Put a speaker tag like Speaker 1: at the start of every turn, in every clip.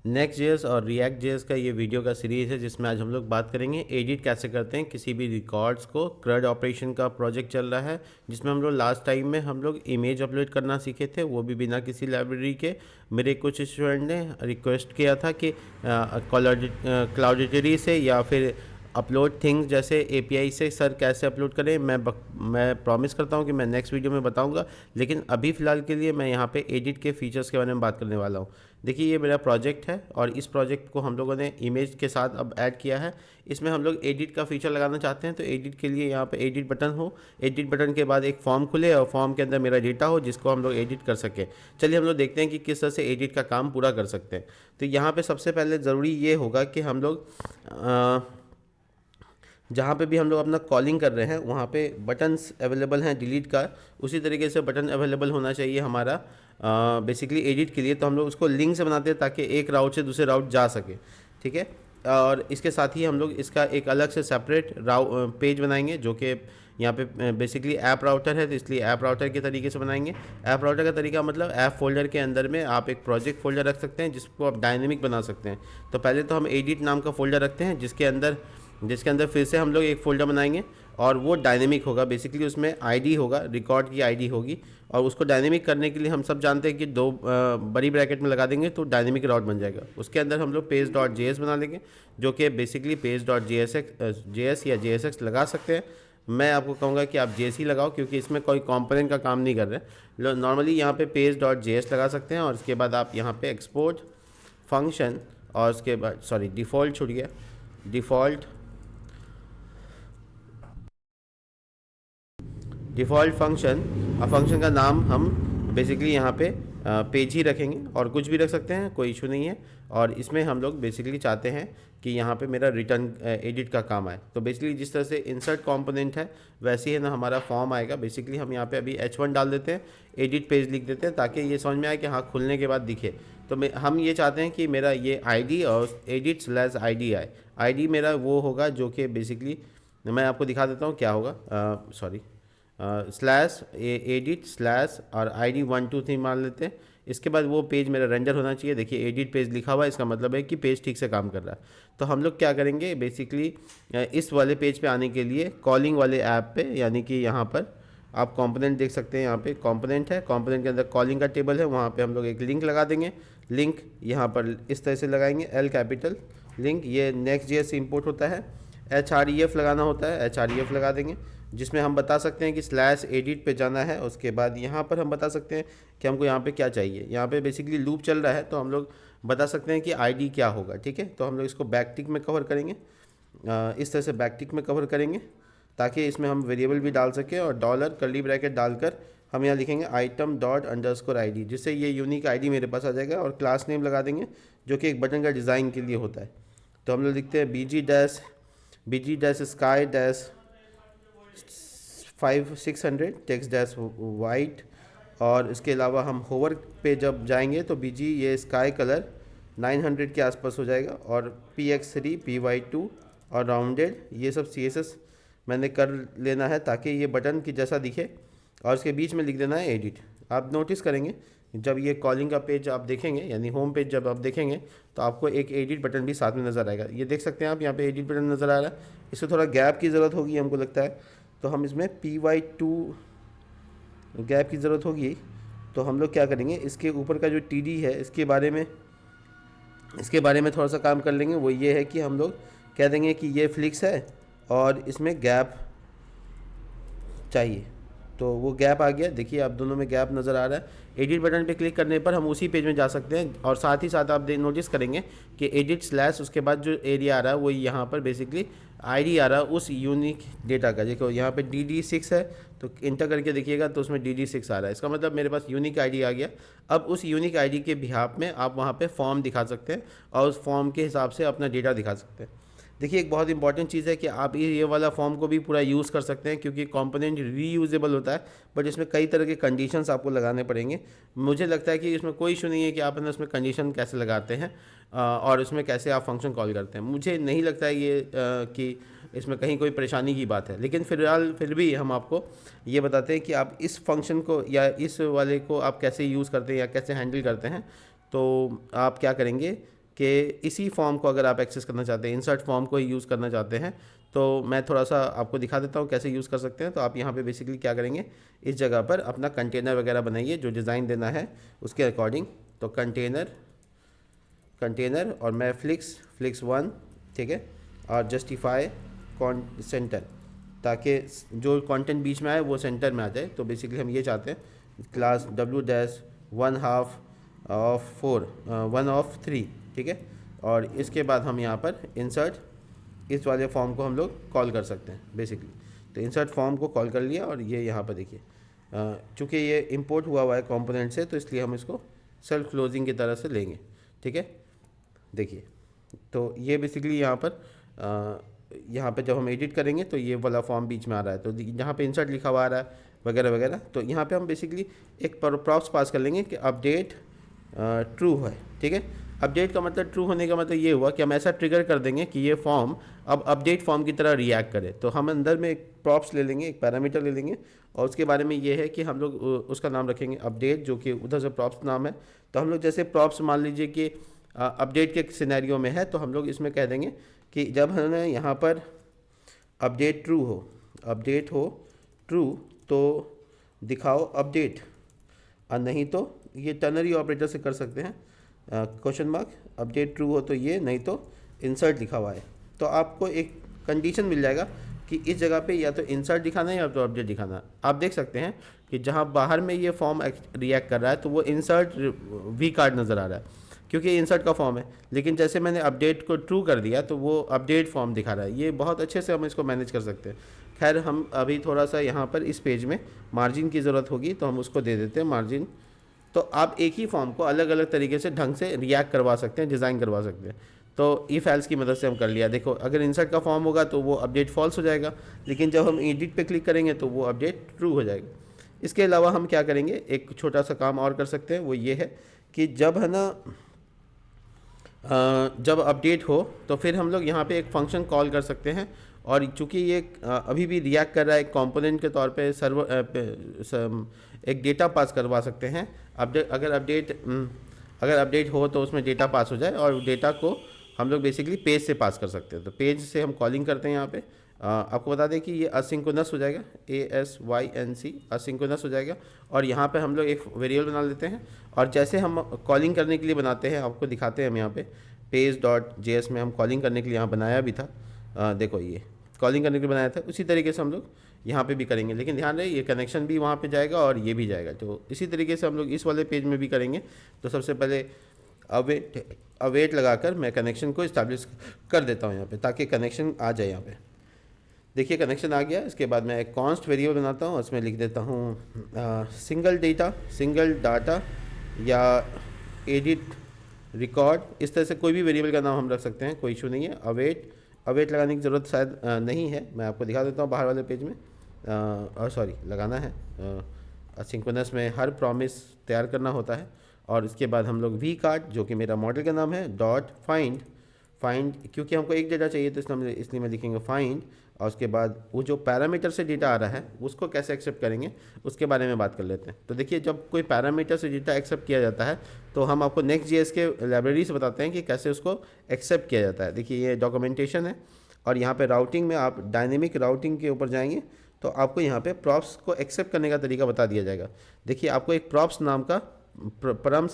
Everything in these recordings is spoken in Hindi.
Speaker 1: नेक्स्ट जेएस और रिएक्ट जेएस का ये वीडियो का सीरीज़ है जिसमें आज हम लोग बात करेंगे एडिट कैसे करते हैं किसी भी रिकॉर्ड्स को। CRUD ऑपरेशन का प्रोजेक्ट चल रहा है जिसमें हम लोग लास्ट टाइम में हम लोग इमेज अपलोड करना सीखे थे, वो भी बिना किसी लाइब्रेरी के। मेरे कुछ स्टूडेंट ने रिक्वेस्ट किया था कि क्लाउडिटरी से या फिर अपलोड थिंग्स जैसे एपीआई से सर कैसे अपलोड करें। मैं प्रॉमिस करता हूं कि मैं नेक्स्ट वीडियो में बताऊंगा, लेकिन अभी फ़िलहाल के लिए मैं यहाँ पे एडिट के फीचर्स के बारे में बात करने वाला हूँ। देखिए, ये मेरा प्रोजेक्ट है और इस प्रोजेक्ट को हम लोगों ने इमेज के साथ अब ऐड किया है। इसमें हम लोग एडिट का फीचर लगाना चाहते हैं, तो एडिट के लिए यहाँ पे एडिट बटन हो। एडिट बटन के बाद एक फॉर्म खुले और फॉर्म के अंदर मेरा डेटा हो जिसको हम लोग एडिट कर सकें। चलिए हम लोग देखते हैं कि किस तरह से एडिट का काम पूरा कर सकते हैं। तो यहाँ पे सबसे पहले ज़रूरी ये होगा कि हम लोग जहाँ पे भी हम लोग अपना कॉलिंग कर रहे हैं वहाँ पे बटन्स अवेलेबल हैं डिलीट का, उसी तरीके से बटन अवेलेबल होना चाहिए हमारा बेसिकली एडिट के लिए। तो हम लोग उसको लिंक से बनाते हैं ताकि एक राउट से दूसरे राउट जा सके, ठीक है। और इसके साथ ही हम लोग इसका एक अलग से सेपरेट पेज बनाएंगे जो कि यहाँ पे बेसिकली ऐप राउटर है, तो इसलिए ऐप राउटर के तरीके से बनाएंगे। ऐप राउटर का तरीका मतलब ऐप फोल्डर के अंदर में आप एक प्रोजेक्ट फोल्डर रख सकते हैं जिसको आप डायनेमिक बना सकते हैं। तो पहले तो हम एडिट नाम का फोल्डर रखते हैं जिसके अंदर फिर से हम लोग एक फ़ोल्डर बनाएंगे और वो डायनेमिक होगा। बेसिकली उसमें आईडी होगा, रिकॉर्ड की आईडी होगी, और उसको डायनेमिक करने के लिए हम सब जानते हैं कि दो बड़ी ब्रैकेट में लगा देंगे तो डायनेमिक राउट बन जाएगा। उसके अंदर हम लोग पेज डॉट जेएस बना लेंगे जो कि बेसिकली पेज डॉट जेएस या जेएसएक्स लगा सकते हैं। मैं आपको कहूँगा कि आप जेएस ही लगाओ क्योंकि इसमें कोई कंपोनेंट का काम नहीं कर रहे। नॉर्मली यहाँ पे पेज डॉट जेएस लगा सकते हैं और उसके बाद आप यहाँ पे एक्सपोर्ट फंक्शन और उसके बाद डिफ़ॉल्ट छूट गया, डिफ़ॉल्ट फंक्शन। और फंक्शन का नाम हम बेसिकली यहाँ पे पेज ही रखेंगे और कुछ भी रख सकते हैं, कोई इशू नहीं है। और इसमें हम लोग बेसिकली चाहते हैं कि यहाँ पे मेरा रिटर्न एडिट का काम आए। तो बेसिकली जिस तरह से इंसर्ट कंपोनेंट है वैसे ही ना हमारा फॉर्म आएगा। बेसिकली हम यहाँ पे अभी H1 डाल देते हैं, एडिट पेज लिख देते हैं ताकि ये समझ में आए कि हाँ खुलने के बाद दिखे। तो हम ये चाहते हैं कि मेरा ये आईडी और एडिट स्लैश आईडी आए। आईडी मेरा वो होगा जो कि बेसिकली मैं आपको दिखा देता हूँ क्या होगा। स्लैश एडिट स्लैश और ID 1 2 3 मान लेते हैं। इसके बाद वो पेज मेरा रेंडर होना चाहिए। देखिए एडिट पेज लिखा हुआ है, इसका मतलब है कि पेज ठीक से काम कर रहा है। तो हम लोग क्या करेंगे बेसिकली इस वाले पेज पे आने के लिए कॉलिंग वाले ऐप पे, यानी कि यहाँ पर आप कंपोनेंट देख सकते हैं, यहाँ पे कंपोनेंट है, कंपोनेंट के अंदर कॉलिंग का टेबल है, वहाँ पे हम लोग एक लिंक लगा देंगे। लिंक यहाँ पर इस तरह से लगाएंगे, L कैपिटल लिंक। ये नेक्स्ट जेएस से इंपोर्ट होता है, href लगाना होता है, href लगा देंगे जिसमें हम बता सकते हैं कि स्लैश एडिट पे जाना है। उसके बाद यहाँ पर हम बता सकते हैं कि हमको यहाँ पे क्या चाहिए। यहाँ पे बेसिकली लूप चल रहा है तो हम लोग बता सकते हैं कि आईडी क्या होगा, ठीक है। तो हम लोग इसको बैकटिक में कवर करेंगे, इस तरह से बैकटिक में कवर करेंगे ताकि इसमें हम वेरिएबल भी डाल सकें। और डॉलर कर्ली ब्रैकेट डालकर हम यहाँ लिखेंगे आइटम डॉट अंडरस्कोर ID, जिससे ये यूनिक ID मेरे पास आ जाएगा। और क्लास नेम लगा देंगे जो कि एक बटन का डिज़ाइन के लिए होता है। तो हम लोग लिखते हैं BG dash sky dash 5600 text dash white. और इसके अलावा हम होवर पे जब जाएंगे तो BG ये स्काई कलर 900 के आसपास हो जाएगा। और PX3 PY2 और राउंडेड ये सब CSS मैंने कर लेना है ताकि ये बटन की जैसा दिखे। और इसके बीच में लिख देना है एडिट। आप नोटिस करेंगे जब ये कॉलिंग का पेज आप देखेंगे, यानी होम पेज जब आप देखेंगे तो आपको एक एडिट बटन भी साथ में नज़र आएगा। ये देख सकते हैं आप, यहाँ पे एडिट बटन नज़र आ रहा है। इससे थोड़ा गैप की ज़रूरत होगी हमको लगता है, तो हम इसमें PY2 गैप की ज़रूरत होगी। तो हम लोग क्या करेंगे, इसके ऊपर का जो TD है इसके बारे में थोड़ा सा काम कर लेंगे। वो ये है कि हम लोग कह देंगे कि ये फ्लिक्स है और इसमें गैप चाहिए। तो वो गैप आ गया, देखिए आप दोनों में गैप नज़र आ रहा है। एडिट बटन पे क्लिक करने पर हम उसी पेज में जा सकते हैं। और साथ ही साथ आप नोटिस करेंगे कि एडिट स्लैश उसके बाद जो एरिया आ रहा है वो यहाँ पर बेसिकली ID आ रहा है उस यूनिक डेटा का। देखो यहाँ पे DD6 है, तो इंटर करके देखिएगा तो उसमें DD6 आ रहा है। इसका मतलब मेरे पास यूनिक ID आ गया। अब उस यूनिक ID के बिहाफ में आप वहाँ पे फॉर्म दिखा सकते हैं और उस फॉर्म के हिसाब से अपना डेटा दिखा सकते हैं। देखिए एक बहुत इंपॉर्टेंट चीज़ है कि आप ये वाला फॉर्म को भी पूरा यूज़ कर सकते हैं क्योंकि कंपोनेंट रीयूजेबल होता है, बट इसमें कई तरह के कंडीशंस आपको लगाने पड़ेंगे। मुझे लगता है कि इसमें कोई इशू नहीं है कि आप उसमें कंडीशन कैसे लगाते हैं और उसमें कैसे आप फंक्शन कॉल करते हैं। मुझे नहीं लगता है ये कि इसमें कहीं कोई परेशानी की बात है, लेकिन फिर भी हम आपको ये बताते हैं कि आप इस फंक्शन को या इस वाले को आप कैसे यूज़ करते हैं या कैसे हैंडल करते हैं। तो आप क्या करेंगे, कि इसी फॉर्म को अगर आप एक्सेस करना चाहते हैं, इंसर्ट फॉर्म को ही यूज़ करना चाहते हैं, तो मैं थोड़ा सा आपको दिखा देता हूँ कैसे यूज़ कर सकते हैं। तो आप यहाँ पे बेसिकली क्या करेंगे, इस जगह पर अपना कंटेनर वगैरह बनाइए जो डिज़ाइन देना है उसके अकॉर्डिंग। तो कंटेनर और मैं फ्लिक्स 1, ठीक है, और जस्टिफाई सेंटर, ताकि जो कंटेंट बीच में आए वो सेंटर में आ जाए। तो बेसिकली हम ये चाहते हैं, क्लास w'1/3, ठीक है। और इसके बाद हम यहाँ पर इंसर्ट इस वाले फॉर्म को हम लोग कॉल कर सकते हैं बेसिकली। तो इंसर्ट फॉर्म को कॉल कर लिया और ये यहाँ पर देखिए, चूँकि ये इंपोर्ट हुआ है कंपोनेंट से, तो इसलिए हम इसको सेल्फ क्लोजिंग की तरह से लेंगे, ठीक है। देखिए, तो ये बेसिकली यहाँ पर जब हम एडिट करेंगे तो ये वाला फॉर्म बीच में आ रहा है। तो यहाँ पे इंसर्ट लिखा हुआ आ रहा है वगैरह वगैरह। तो यहाँ पे हम बेसिकली एक प्रॉप्स पास कर लेंगे कि अपडेट ट्रू है, ठीक है। अपडेट का मतलब, ट्रू होने का मतलब ये हुआ कि हम ऐसा ट्रिगर कर देंगे कि ये फॉर्म अब अपडेट फॉर्म की तरह रिएक्ट करे। तो हम अंदर में एक प्रॉप्स ले लेंगे, एक पैरामीटर ले लेंगे, और उसके बारे में ये है कि हम लोग उसका नाम रखेंगे अपडेट, जो कि उधर से प्रॉप्स नाम है। तो हम लोग जैसे प्रॉप्स मान लीजिए कि अपडेट के सिनेरियो में है, तो हम लोग इसमें कह देंगे कि जब हमें यहाँ पर अपडेट हो ट्रू तो दिखाओ अपडेट, और नहीं तो ये टर्नरी ऑपरेटर से कर सकते हैं, क्वेश्चन मार्क, अपडेट ट्रू हो तो ये, नहीं तो इंसर्ट लिखा हुआ है। तो आपको एक कंडीशन मिल जाएगा कि इस जगह पे या तो इंसर्ट दिखाना है या तो अपडेट दिखाना है। आप देख सकते हैं कि जहाँ बाहर में ये फॉर्म रिएक्ट कर रहा है तो वो इंसर्ट वी कार्ड नज़र आ रहा है, क्योंकि इंसर्ट का फॉर्म है। लेकिन जैसे मैंने अपडेट को ट्रू कर दिया तो वो अपडेट फॉर्म दिखा रहा है। ये बहुत अच्छे से हम इसको मैनेज कर सकते हैं। खैर, हम अभी थोड़ा सा यहाँ पर इस पेज में मार्जिन की ज़रूरत होगी, तो हम उसको दे देते हैं मार्जिन। तो आप एक ही फॉर्म को अलग अलग तरीके से ढंग से रिएक्ट करवा सकते हैं, डिज़ाइन करवा सकते हैं। तो इफ एल्स की मदद से हम कर लिया। देखो, अगर इंसर्ट का फॉर्म होगा तो वो अपडेट फॉल्स हो जाएगा, लेकिन जब हम एडिट पे क्लिक करेंगे तो वो अपडेट ट्रू हो जाएगा। इसके अलावा हम क्या करेंगे, एक छोटा सा काम और कर सकते हैं, वो ये है कि जब है ना जब अपडेट हो तो फिर हम लोग यहाँ पे एक फंक्शन कॉल कर सकते हैं। और चूँकि ये अभी भी रिएक्ट कर रहा है, एक कंपोनेंट के तौर पे एक डेटा पास करवा सकते हैं। अगर अपडेट हो तो उसमें डेटा पास हो जाए, और डेटा को हम लोग बेसिकली पेज से पास कर सकते हैं। तो पेज से हम कॉलिंग करते हैं यहाँ पे। आपको बता दें कि ये असिंक्रोनस हो जाएगा, ASYNC, असिंक्रोनस हो जाएगा। और यहाँ पे हम लोग एक वेरिएबल बना लेते हैं, और जैसे हम कॉलिंग करने के लिए बनाते हैं, आपको दिखाते हैं हम यहाँ पे page.js में हम कॉलिंग करने के लिए यहाँ बनाया भी था। देखो, ये कॉलिंग करने के लिए बनाया था, उसी तरीके से हम लोग यहाँ पे भी करेंगे। लेकिन ध्यान रहे, ये कनेक्शन भी वहाँ पे जाएगा और ये भी जाएगा। तो इसी तरीके से हम लोग इस वाले पेज में भी करेंगे। तो सबसे पहले अवेट लगाकर मैं कनेक्शन को इस्टेब्लिश कर देता हूँ यहाँ पे, ताकि कनेक्शन आ जाए यहाँ पे। देखिए, कनेक्शन आ गया। इसके बाद मैं एक कॉन्स्ट वेरिएबल बनाता हूँ, उसमें लिख देता हूँ सिंगल डाटा या एडिट रिकॉर्ड। इस तरह से कोई भी वेरिएबल का नाम हम रख सकते हैं, कोई इशू नहीं है। अवेट लगाने की ज़रूरत शायद नहीं है, मैं आपको दिखा देता हूँ बाहर वाले पेज में। और सॉरी, लगाना है। असिंक्रोनस में हर प्रॉमिस तैयार करना होता है। और इसके बाद हम लोग वी कार्ड, जो कि मेरा मॉडल का नाम है, डॉट फाइंड, क्योंकि हमको एक डेटा चाहिए तो इसलिए मैं लिखेंगे फाइंड। और उसके बाद वो जो पैरामीटर से डेटा आ रहा है उसको कैसे एक्सेप्ट करेंगे उसके बारे में बात कर लेते हैं। तो देखिए, जब कोई पैरामीटर से डेटा एक्सेप्ट किया जाता है तो हम आपको Next.js के लाइब्रेरी से बताते हैं कि कैसे उसको एक्सेप्ट किया जाता है। देखिए, ये डॉक्यूमेंटेशन है, और यहाँ पे राउटिंग में आप डायनेमिक राउटिंग के ऊपर जाएंगे तो आपको यहाँ पे प्रॉप्स को एक्सेप्ट करने का तरीका बता दिया जाएगा। देखिए, आपको एक प्रॉम्स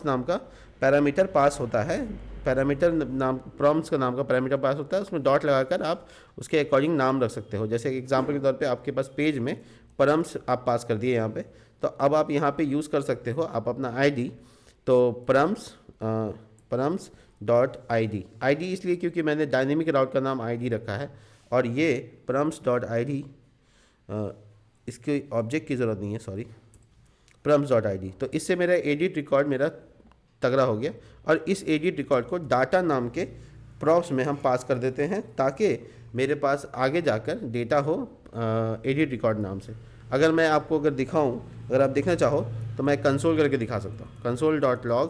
Speaker 1: नाम का पैरामीटर पास होता है, प्रॉम्स का नाम का पैरामीटर पास होता है। उसमें डॉट लगाकर आप उसके अकॉर्डिंग नाम रख सकते हो। जैसे एग्जांपल के तौर पे आपके पास पेज में परम्स आप पास कर दिए यहाँ पे, तो अब आप यहाँ पे यूज़ कर सकते हो आप अपना आईडी। तो परम्स डॉट आईडी इसलिए क्योंकि मैंने डायनेमिक राउट का नाम आईडी रखा है, और ये परम्स डॉट आईडी, इसके ऑब्जेक्ट की ज़रूरत नहीं है, सॉरी, परम्स डॉट आईडी। तो इससे मेरा एडिट रिकॉर्ड मेरा तगड़ा हो गया, और इस एडिट रिकॉर्ड को डाटा नाम के प्रॉप्स में हम पास कर देते हैं, ताकि मेरे पास आगे जाकर डेटा हो एडिट रिकॉर्ड नाम से। अगर मैं आपको दिखाऊं, अगर आप देखना चाहो तो मैं कंसोल करके दिखा सकता हूँ। console.log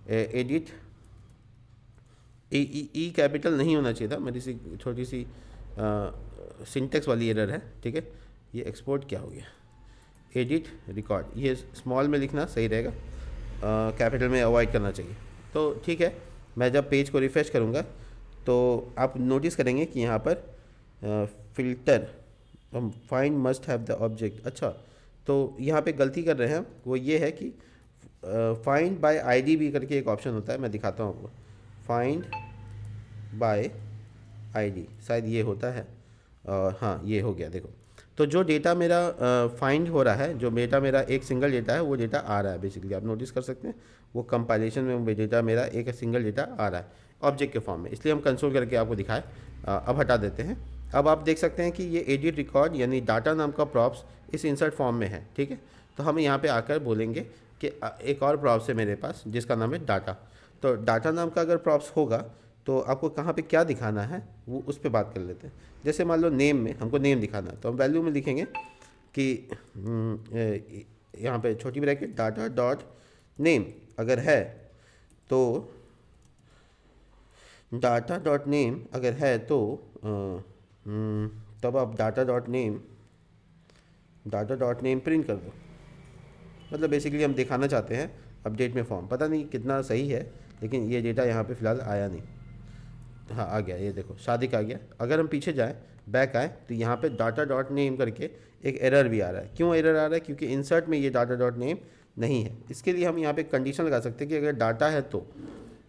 Speaker 1: एडिट, ई कैपिटल नहीं होना चाहिए था, मेरी सी छोटी सी सिंटेक्स वाली एरर है, ठीक है। ये एक्सपोर्ट क्या हो गया, एडिट रिकॉर्ड, ये स्मॉल में लिखना सही रहेगा, कैपिटल में अवॉइड करना चाहिए। तो ठीक है, मैं जब पेज को रिफ़्रेश करूँगा तो आप नोटिस करेंगे कि यहाँ पर filter find must have the object. अच्छा, तो यहाँ पे गलती कर रहे हैं हम, वो ये है कि फाइंड बाय आईडी भी करके एक ऑप्शन होता है, मैं दिखाता हूँ आपको। फाइंड बाय आईडी शायद ये होता है, और हाँ ये हो गया। देखो, तो जो डेटा मेरा फाइंड हो रहा है, जो डेटा मेरा एक सिंगल डेटा है, वो डेटा आ रहा है बेसिकली, आप नोटिस कर सकते हैं वो कंपाइलेशन में वो डेटा मेरा एक सिंगल डेटा आ रहा है ऑब्जेक्ट के फॉर्म में, इसलिए हम कंसोल करके आपको दिखाए। अब हटा देते हैं। अब आप देख सकते हैं कि ये एडिट रिकॉर्ड यानी डाटा नाम का प्रॉप्स इस इंसर्ट फॉर्म में है, ठीक है। तो हम यहाँ पे आकर बोलेंगे कि एक और प्रॉप्स है मेरे पास जिसका नाम है डाटा। तो डाटा नाम का अगर प्रॉप्स होगा तो आपको कहाँ पे क्या दिखाना है वो उस पर बात कर लेते हैं। जैसे मान लो नेम में हमको नेम दिखाना है, तो हम वैल्यू में लिखेंगे कि यहाँ पे छोटी ब्रैकेट डाटा डॉट नेम अगर है तो डाटा डॉट नेम अगर है तो तब आप डाटा डॉट नेम प्रिंट कर दो। मतलब बेसिकली हम दिखाना चाहते हैं अपडेट में फॉर्म, पता नहीं कितना सही है, लेकिन ये डेटा यहाँ पे फ़िलहाल आया नहीं। हाँ आ गया, ये देखो सादिक आ गया। अगर हम पीछे जाएँ, बैक आए, तो यहाँ पे डाटा डॉट नेम करके एक एरर भी आ रहा है। क्यों एरर आ रहा है? क्योंकि इंसर्ट में ये डाटा डॉट नेम नहीं है। इसके लिए हम यहाँ पे कंडीशन लगा सकते हैं कि अगर डाटा है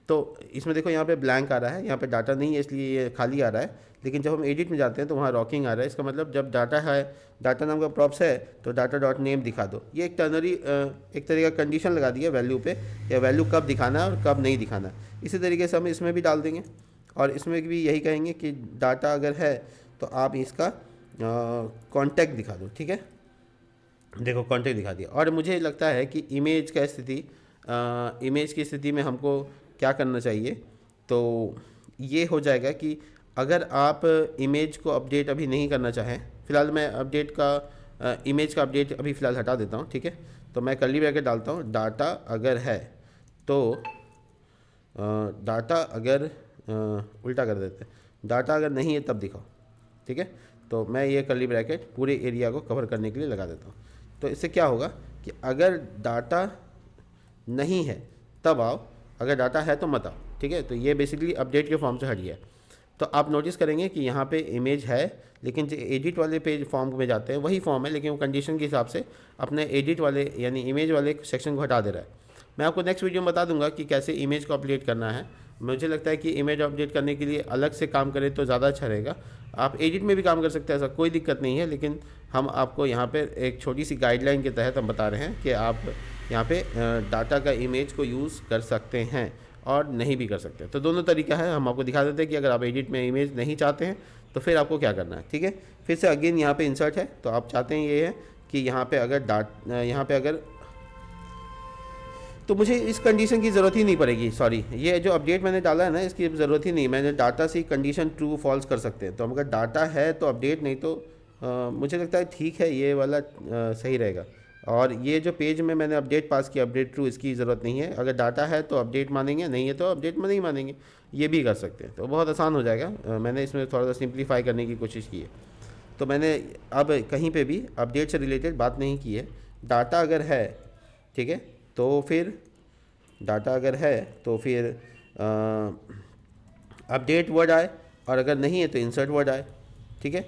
Speaker 1: तो इसमें देखो यहाँ पे ब्लैंक आ रहा है, यहाँ पे डाटा नहीं है इसलिए ये खाली आ रहा है। लेकिन जब हम एडिट में जाते हैं तो वहाँ रॉकिंग आ रहा है। इसका मतलब जब डाटा है, डाटा नाम का प्रॉप्स है, तो डाटा डॉट नेम दिखा दो। ये एक टर्नरी एक तरीके का कंडीशन लगा दिया वैल्यू पे, या वैल्यू कब दिखाना है और कब नहीं दिखाना। इसी तरीके से हम इसमें भी डाल देंगे, और इसमें भी यही कहेंगे कि डाटा अगर है तो आप इसका कॉन्टैक्ट दिखा दो, ठीक है। देखो कॉन्टैक्ट दिखा दिया। और मुझे लगता है कि इमेज का स्थिति, इमेज की स्थिति में हमको क्या करना चाहिए, तो ये हो जाएगा कि अगर आप इमेज को अपडेट अभी नहीं करना चाहें, फ़िलहाल मैं अपडेट का इमेज का अपडेट अभी फ़िलहाल हटा देता हूँ, ठीक है। तो मैं कर्ली ब्रैकेट डालता हूँ, डाटा अगर है तो डाटा अगर उल्टा कर देते हैं, डाटा अगर नहीं है तब दिखाओ, ठीक है। तो मैं ये कर्ली ब्रैकेट पूरे एरिया को कवर करने के लिए लगा देता हूँ। तो इससे क्या होगा कि अगर डाटा नहीं है तब आओ, अगर डाटा है तो मत आओ, ठीक है। तो ये बेसिकली अपडेट के फॉर्म से हट गया। तो आप नोटिस करेंगे कि यहाँ पे इमेज है, लेकिन जो एडिट वाले पेज फॉर्म में जाते हैं वही फॉर्म है, लेकिन वो कंडीशन के हिसाब से अपने एडिट वाले यानी इमेज वाले सेक्शन को हटा दे रहा है। मैं आपको नेक्स्ट वीडियो में बता दूंगा कि कैसे इमेज को अपडेट करना है। मुझे लगता है कि इमेज अपडेट करने के लिए अलग से काम करें तो ज़्यादा अच्छा रहेगा। आप एडिट में भी काम कर सकते हैं, ऐसा कोई दिक्कत नहीं है, लेकिन हम आपको यहाँ पे एक छोटी सी गाइडलाइन के तहत हम बता रहे हैं कि आप यहाँ पे डाटा का इमेज को यूज़ कर सकते हैं और नहीं भी कर सकते। तो दोनों तरीका है, हम आपको दिखा देते हैं कि अगर आप एडिट में इमेज नहीं चाहते हैं तो फिर आपको क्या करना है, ठीक है। फिर से अगेन यहाँ पे इंसर्ट है, तो आप चाहते हैं ये है कि यहाँ पे अगर तो मुझे इस कंडीशन की ज़रूरत ही नहीं पड़ेगी। सॉरी, ये जो अपडेट मैंने डाला है ना, इसकी ज़रूरत ही नहीं। मैंने डाटा से कंडीशन ट्रू फॉल्स कर सकते हैं। तो अगर डाटा है तो अपडेट, नहीं तो मुझे लगता है ठीक है, ये वाला सही रहेगा। और ये जो पेज में मैंने अपडेट पास किया, अपडेट ट्रू, इसकी ज़रूरत नहीं है। अगर डाटा है तो अपडेट मानेंगे, नहीं है तो अपडेट में नहीं मानेंगे, ये भी कर सकते हैं। तो बहुत आसान हो जाएगा। मैंने इसमें थोड़ा सा सिंप्लीफाई करने की कोशिश की है। तो मैंने अब कहीं पे भी अपडेट से रिलेटेड बात नहीं की है। डाटा अगर है, ठीक है, तो फिर डाटा अगर है तो फिर अपडेट वर्ड आए, और अगर नहीं है तो इंसर्ट वर्ड आए, ठीक है।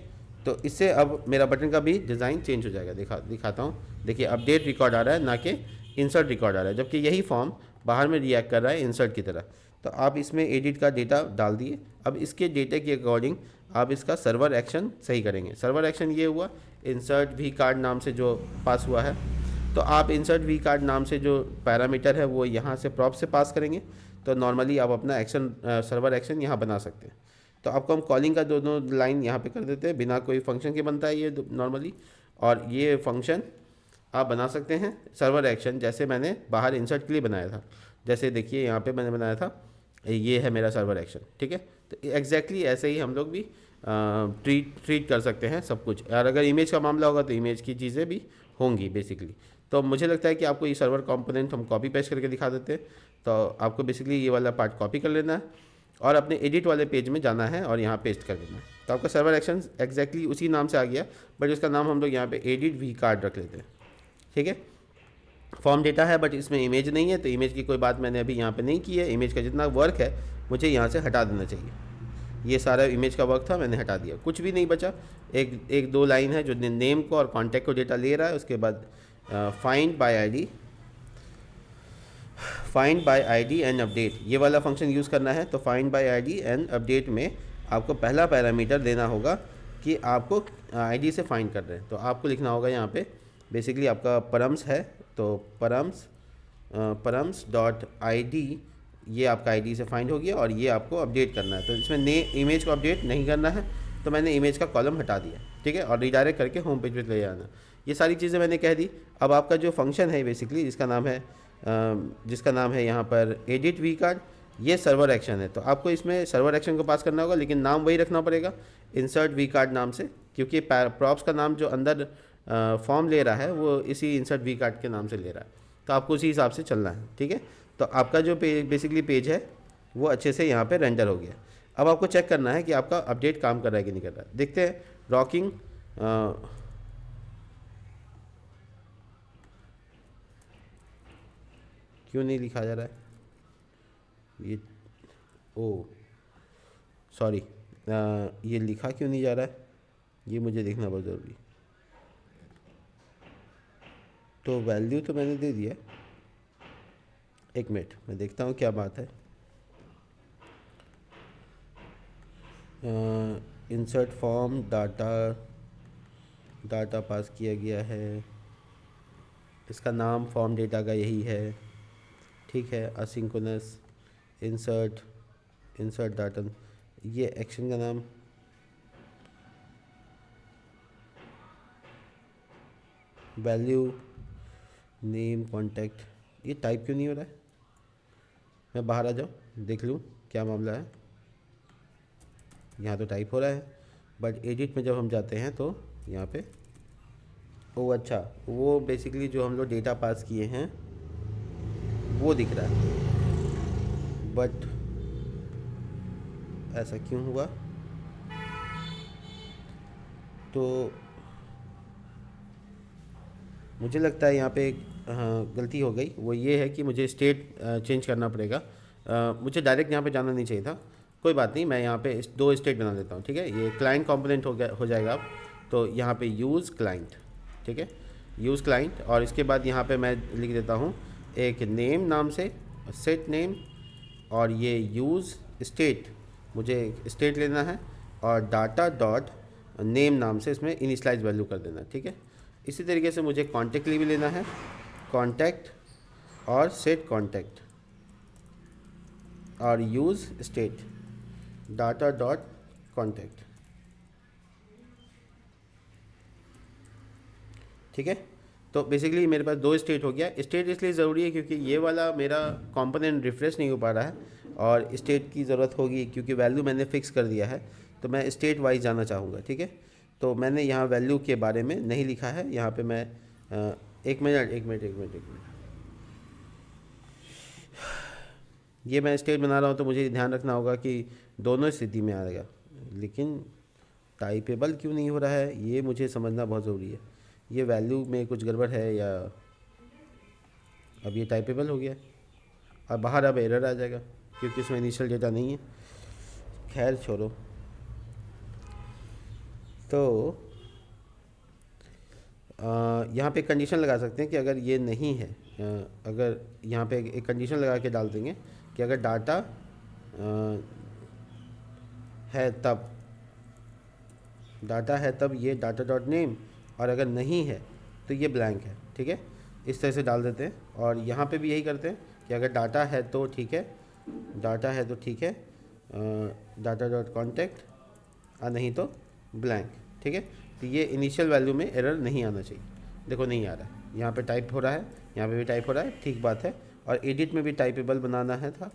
Speaker 1: तो इससे अब मेरा बटन का भी डिज़ाइन चेंज हो जाएगा। दिखाता हूँ। देखिए अपडेट रिकॉर्ड आ रहा है, ना कि इंसर्ट रिकॉर्ड आ रहा है, जबकि यही फॉर्म बाहर में रिएक्ट कर रहा है इंसर्ट की तरह। तो आप इसमें एडिट का डेटा डाल दिए। अब इसके डेटे के अकॉर्डिंग आप इसका सर्वर एक्शन सही करेंगे। सर्वर एक्शन ये हुआ, इंसर्ट वी कार्ड नाम से जो पास हुआ है, तो आप इंसर्ट वी कार्ड नाम से जो पैरामीटर है वो यहाँ से प्रॉप से पास करेंगे। तो नॉर्मली आप अपना एक्शन सर्वर एक्शन यहाँ बना सकते हैं। तो आपको हम कॉलिंग का दोनों लाइन यहाँ पे कर देते हैं, बिना कोई फंक्शन के बनता है ये नॉर्मली। और ये फंक्शन आप बना सकते हैं सर्वर एक्शन, जैसे मैंने बाहर इंसर्ट के लिए बनाया था। जैसे देखिए यहाँ पे मैंने बनाया था, ये है मेरा सर्वर एक्शन, ठीक है। तो एग्जैक्टली ऐसे ही हम लोग भी ट्रीट कर सकते हैं सब कुछ। और अगर इमेज का मामला होगा तो इमेज की चीज़ें भी होंगी बेसिकली। तो मुझे लगता है कि आपको ये सर्वर कंपोनेंट हम कॉपी पेस्ट करके दिखा देते हैं। तो आपको बेसिकली ये वाला पार्ट कॉपी कर लेना है और अपने एडिट वाले पेज में जाना है और यहाँ पेस्ट कर देना है। तो आपका सर्वर एक्शन एग्जैक्टली उसी नाम से आ गया, बट उसका नाम हम लोग यहाँ पे एडिट वी कार्ड रख लेते हैं, ठीक है। फॉर्म डेटा है बट इसमें इमेज नहीं है, तो इमेज की कोई बात मैंने अभी यहाँ पे नहीं की है। इमेज का जितना वर्क है मुझे यहाँ से हटा देना चाहिए। ये सारा इमेज का वर्क था, मैंने हटा दिया, कुछ भी नहीं बचा। एक दो लाइन है जो नेम को और कॉन्टैक्ट को डेटा ले रहा है। उसके बाद find by ID and update, ये वाला फंक्शन यूज़ करना है। तो find by ID and update में आपको पहला पैरामीटर देना होगा कि आपको आईडी से फाइंड कर रहे हैं। तो आपको लिखना होगा यहाँ पे बेसिकली आपका परम्स है, तो परम्स डॉट आईडी, ये आपका आईडी से फाइंड हो गया और ये आपको अपडेट करना है। तो इसमें इमेज को अपडेट नहीं करना है, तो मैंने इमेज का कॉलम हटा दिया, ठीक है, और रिडायरेक्ट करके होम पेज पे ले जाना। ये सारी चीज़ें मैंने कह दी। अब आपका जो फंक्शन है बेसिकली जिसका नाम है यहाँ पर एडिट वी कार्ड, ये सर्वर एक्शन है। तो आपको इसमें सर्वर एक्शन को पास करना होगा, लेकिन नाम वही रखना पड़ेगा, इंसर्ट वी कार्ड नाम से, क्योंकि प्रॉप्स का नाम जो अंदर फॉर्म ले रहा है वो इसी इंसर्ट वी कार्ड के नाम से ले रहा है। तो आपको उसी हिसाब से चलना है, ठीक है। तो आपका जो बेसिकली पेज है वो अच्छे से यहाँ पे रेंडर हो गया। अब आपको चेक करना है कि आपका अपडेट काम कर रहा है कि नहीं कर रहा है। देखते हैं रॉकिंग, क्यों नहीं लिखा जा रहा है ये, ओ सॉरी, ये लिखा क्यों नहीं जा रहा है, ये मुझे देखना बहुत ज़रूरी। तो वैल्यू तो मैंने दे दिया, एक मिनट मैं देखता हूँ क्या बात है। इंसर्ट फॉर्म डाटा पास किया गया है, इसका नाम फॉर्म डेटा का यही है, ठीक है। असिंक्रोनस इंसर्ट डाटा, ये एक्शन का नाम वैल्यू नेम कॉन्टैक्ट, ये टाइप क्यों नहीं हो रहा है। मैं बाहर आ जाऊँ देख लूँ क्या मामला है। यहाँ तो टाइप हो रहा है, बट एडिट में जब हम जाते हैं तो यहाँ पे ओ अच्छा, वो बेसिकली जो हम लोग डेटा पास किए हैं वो दिख रहा है, बट ऐसा क्यों हुआ। तो मुझे लगता है यहाँ पे एक गलती हो गई, वो ये है कि मुझे स्टेट चेंज करना पड़ेगा। मुझे डायरेक्ट यहाँ पे जाना नहीं चाहिए था। कोई बात नहीं, मैं यहाँ पे दो स्टेट बना देता हूँ, ठीक है। ये क्लाइंट कंपोनेंट हो जाएगा अब। तो यहाँ पे यूज़ क्लाइंट, ठीक है, यूज़ क्लाइंट, और इसके बाद यहाँ पे मैं लिख देता हूँ एक नेम नाम से सेट नेम, और ये यूज़ स्टेट, मुझे स्टेट लेना है, और डाटा डॉट नेम नाम से इसमें इनिशलाइज वैल्यू कर देना, ठीक है। इसी तरीके से मुझे कॉन्टैक्ट भी लेना है, कॉन्टैक्ट और सेट कॉन्टैक्ट, और use state data dot contact, ठीक है। तो बेसिकली मेरे पास दो स्टेट हो गया। स्टेट इसलिए ज़रूरी है क्योंकि ये वाला मेरा कंपोनेंट रिफ्रेश नहीं हो पा रहा है, और स्टेट की ज़रूरत होगी क्योंकि वैल्यू मैंने फ़िक्स कर दिया है। तो मैं स्टेट वाइज जाना चाहूँगा, ठीक है। तो मैंने यहाँ वैल्यू के बारे में नहीं लिखा है, यहाँ पे मैं एक मिनट, ये मैं स्टेट बना रहा हूँ तो मुझे ध्यान रखना होगा कि दोनों स्थिति में आएगा, लेकिन टाइपेबल क्यों नहीं हो रहा है ये मुझे समझना बहुत ज़रूरी है। ये वैल्यू में कुछ गड़बड़ है या अब ये टाइपेबल हो गया, और बाहर अब एरर आ जाएगा क्योंकि इसमें इनिशियल डेटा नहीं है। खैर छोड़ो। तो यहाँ पे कंडीशन लगा सकते हैं कि अगर ये नहीं है, अगर यहाँ पे एक कंडीशन लगा के डाल देंगे कि अगर डाटा है तब ये डाटा डॉट नेम, और अगर नहीं है तो ये ब्लैंक है, ठीक है। इस तरह से डाल देते हैं, और यहाँ पे भी यही करते हैं कि अगर डाटा है तो ठीक है, डाटा डॉट कॉन्टैक्ट, और नहीं तो ब्लैंक, ठीक है। तो ये इनिशियल वैल्यू में एरर नहीं आना चाहिए। देखो नहीं आ रहा है, यहाँ पे टाइप हो रहा है, यहाँ पे भी टाइप हो रहा है, ठीक बात है। और एडिट में भी टाइपेबल बनाना है था,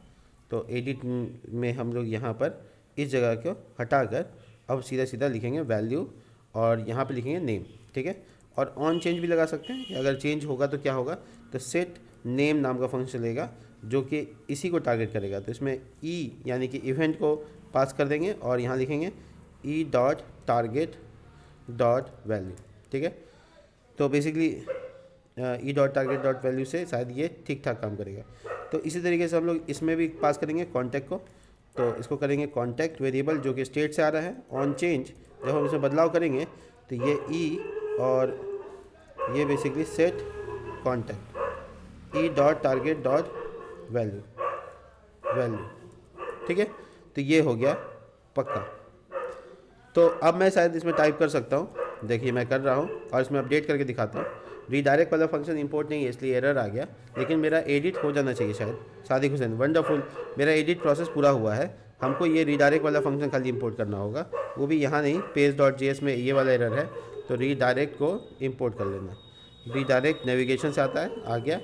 Speaker 1: तो एडिट में हम लोग यहाँ पर इस जगह को हटाकर अब सीधा लिखेंगे वैल्यू, और यहाँ पे लिखेंगे नेम, ठीक है। और ऑन चेंज भी लगा सकते हैं कि अगर चेंज होगा तो क्या होगा, तो सेट नेम नाम का फंक्शन चलेगा जो कि इसी को टारगेट करेगा। तो इसमें ई यानी कि इवेंट को पास कर देंगे, और यहाँ लिखेंगे E dot target dot value, ठीक है। तो basically E dot target dot value से शायद ये ठीक ठाक काम करेगा। तो इसी तरीके से हम लोग इसमें भी पास करेंगे कॉन्टैक्ट को, तो इसको करेंगे कॉन्टैक्ट वेरिएबल जो कि स्टेट से आ रहा है। ऑन चेंज जब हम इसमें बदलाव करेंगे तो ये ई और ये basically set contact E dot target dot value, ठीक है। तो ये हो गया पक्का। तो अब मैं शायद इसमें टाइप कर सकता हूँ, देखिए मैं कर रहा हूँ और इसमें अपडेट करके दिखाता हूँ। रीडायरेक्ट वाला फंक्शन इंपोर्ट नहीं है इसलिए एरर आ गया, लेकिन मेरा एडिट हो जाना चाहिए शायद। सादिक हुसैन वंडरफुल, मेरा एडिट प्रोसेस पूरा हुआ है। हमको ये रीडायरेक्ट वाला फंक्शन खाली इंपोर्ट करना होगा, वो भी यहाँ नहीं, पेज.js में ये वाला एरर है, तो रीडायरेक्ट को इंपोर्ट कर लेना। रीडायरेक्ट नेविगेशन से आता है, आ गया।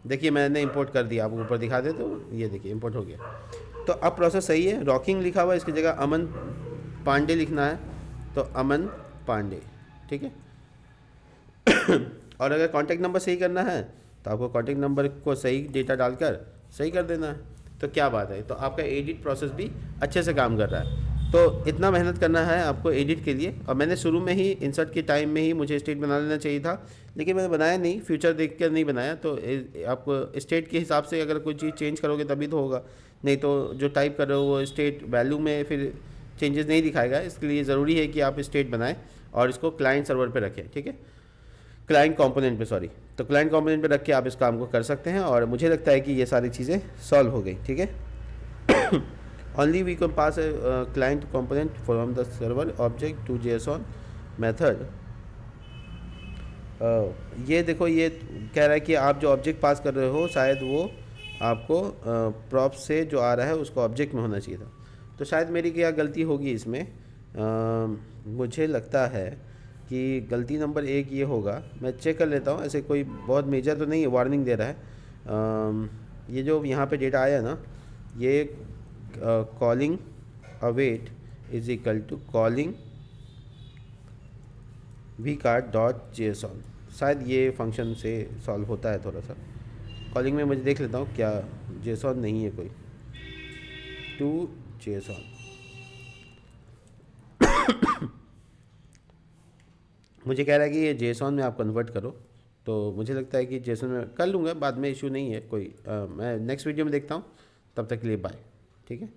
Speaker 1: देखिए मैंने इंपोर्ट कर दिया, आपको ऊपर दिखा दे तो ये देखिए इंपोर्ट हो गया। तो अब प्रोसेस सही है। रॉकिंग लिखा हुआ है, इसकी जगह अमन पांडे लिखना है, तो अमन पांडे, ठीक है। और अगर कॉन्टैक्ट नंबर सही करना है तो आपको कॉन्टैक्ट नंबर को सही डेटा डालकर सही कर देना है। तो क्या बात है, तो आपका एडिट प्रोसेस भी अच्छे से काम कर रहा है। तो इतना मेहनत करना है आपको एडिट के लिए। और मैंने शुरू में ही इंसर्ट के टाइम में ही मुझे स्टेट बना लेना चाहिए था, लेकिन मैंने बनाया नहीं, फ्यूचर देख कर नहीं बनाया। तो आपको स्टेट के हिसाब से अगर कोई चीज़ चेंज करोगे तभी तो होगा, नहीं तो जो टाइप कर रहे हो वो स्टेट वैल्यू में फिर चेंजेस नहीं दिखाएगा। इसके लिए ज़रूरी है कि आप स्टेट बनाएं और इसको क्लाइंट सर्वर पे रखें, ठीक है, क्लाइंट कंपोनेंट पे, सॉरी। तो क्लाइंट कंपोनेंट पे रख के आप इस काम को कर सकते हैं। और मुझे लगता है कि ये सारी चीज़ें सॉल्व हो गई, ठीक है। Only we can pass a client component from the server object to JSON method. ये देखो, ये कह रहा है कि आप जो ऑब्जेक्ट पास कर रहे हो शायद वो आपको प्रॉप से जो आ रहा है उसको ऑब्जेक्ट में होना चाहिए था। तो शायद मेरी क्या गलती होगी इसमें, मुझे लगता है कि गलती नंबर 1 ये होगा। मैं चेक कर लेता हूँ, ऐसे कोई बहुत मेजर तो नहीं है, वार्निंग दे रहा है। ये जो यहाँ पे डेटा आया ना, ये calling await is equal to calling vcard.json, शायद ये फंक्शन से सॉल्व होता है थोड़ा सा। कॉलिंग में मुझे देख लेता हूँ क्या JSON नहीं है कोई, टू JSON। मुझे कह रहा है कि ये JSON में आप कन्वर्ट करो, तो मुझे लगता है कि JSON में कर लूँगा बाद में, इशू नहीं है कोई। मैं नेक्स्ट वीडियो में देखता हूँ, तब तक के लिए बाय, ठीक है।